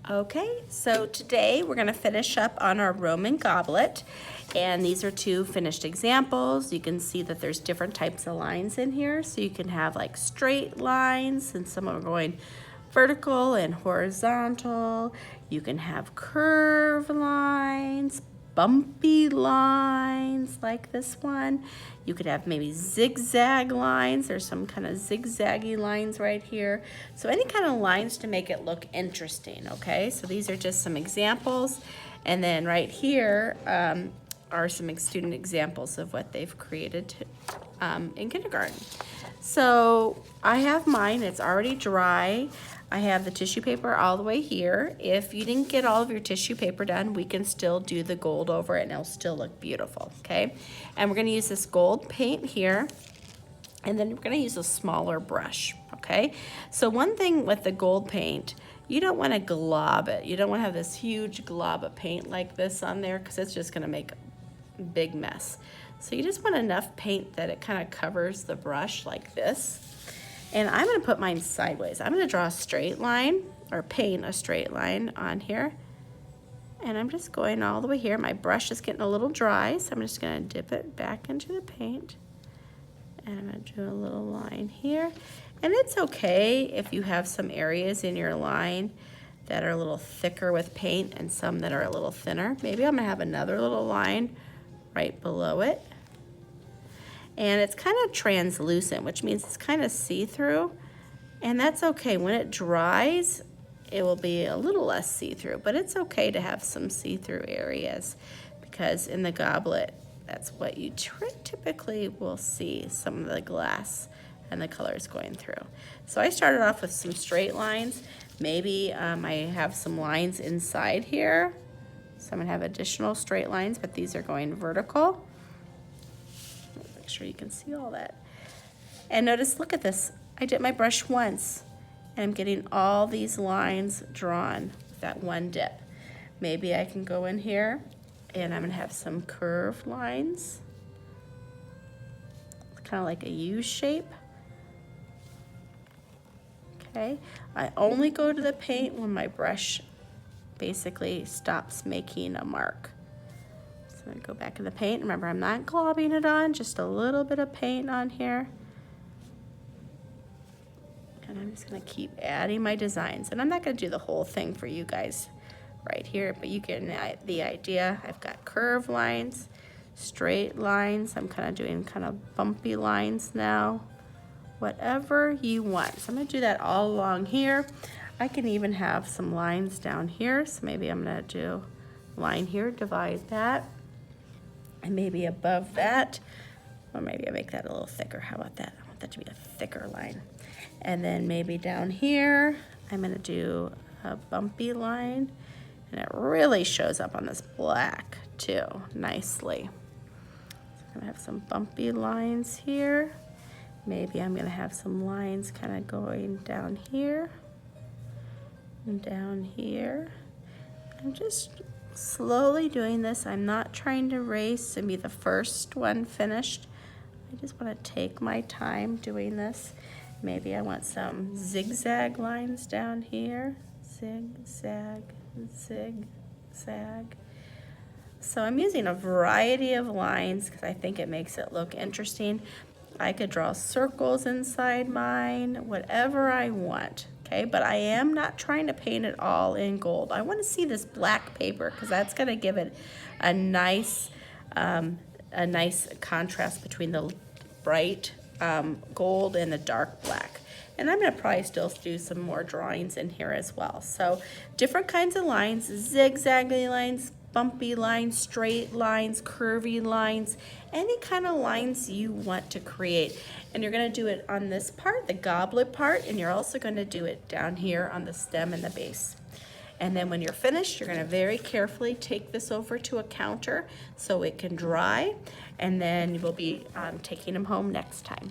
Okay, so today we're going to finish up on our Roman goblet, and these are two finished examples. You can see that there's different types of lines in here, so you can have like straight lines, and some are going vertical and horizontal. You can have curved lines, bumpy lines like this one. You could have maybe zigzag lines. There's some kind of zigzaggy lines right here. So any kind of lines to make it look interesting, okay? So these are just some examples. And then right here are some student examples of what they've created in kindergarten. So I have mine, it's already dry. I have the tissue paper all the way here. If you didn't get all of your tissue paper done, we can still do the gold over it and it'll still look beautiful, okay? And we're gonna use this gold paint here, and then we're gonna use a smaller brush, okay? So one thing with the gold paint, you don't wanna glob it. You don't wanna have this huge glob of paint like this on there because it's just gonna make a big mess. So you just want enough paint that it kind of covers the brush like this. And I'm going to put mine sideways. I'm going to draw a straight line, or paint a straight line on here. And I'm just going all the way here. My brush is getting a little dry, so I'm just going to dip it back into the paint. And I'm going to do a little line here. And it's okay if you have some areas in your line that are a little thicker with paint and some that are a little thinner. Maybe I'm going to have another little line right below it. And it's kind of translucent, which means it's kind of see-through, and that's okay. When it dries, it will be a little less see-through, but it's okay to have some see-through areas because in the goblet, that's what you typically will see, some of the glass and the colors going through. So I started off with some straight lines. Maybe I have some lines inside here, so I'm gonna have additional straight lines, but these are going vertical. Make sure you can see all that. And notice, look at this. I did my brush once, and I'm getting all these lines drawn with that one dip. Maybe I can go in here, and I'm gonna have some curved lines, kind of like a U shape. Okay, I only go to the paint when my brush basically stops making a mark. I'm gonna go back in the paint. Remember, I'm not globbing it on, just a little bit of paint on here. And I'm just gonna keep adding my designs. And I'm not gonna do the whole thing for you guys right here, but you get the idea. I've got curved lines, straight lines. I'm kind of doing kind of bumpy lines now. Whatever you want. So I'm gonna do that all along here. I can even have some lines down here. So maybe I'm gonna do a line here, divide that. And maybe above that, or maybe I make that a little thicker. How about that? I want that to be a thicker line. And then maybe down here, I'm gonna do a bumpy line, and it really shows up on this black too, nicely. So I'm gonna have some bumpy lines here. Maybe I'm gonna have some lines kind of going down here and down here. I'm just slowly doing this. I'm not trying to race and be the first one finished. I just want to take my time doing this. Maybe I want some zigzag lines down here. Zigzag, zigzag. So I'm using a variety of lines because I think it makes it look interesting. I could draw circles inside mine, whatever I want. Okay, but I am not trying to paint it all in gold. I want to see this black paper because that's going to give it a nice contrast between the bright gold and the dark black. And I'm going to probably still do some more drawings in here as well. So different kinds of lines, zigzaggy lines, bumpy lines, straight lines, curvy lines, any kind of lines you want to create. And you're going to do it on this part, the goblet part, and you're also going to do it down here on the stem and the base. And then when you're finished, you're going to very carefully take this over to a counter so it can dry, and then we'll be taking them home next time.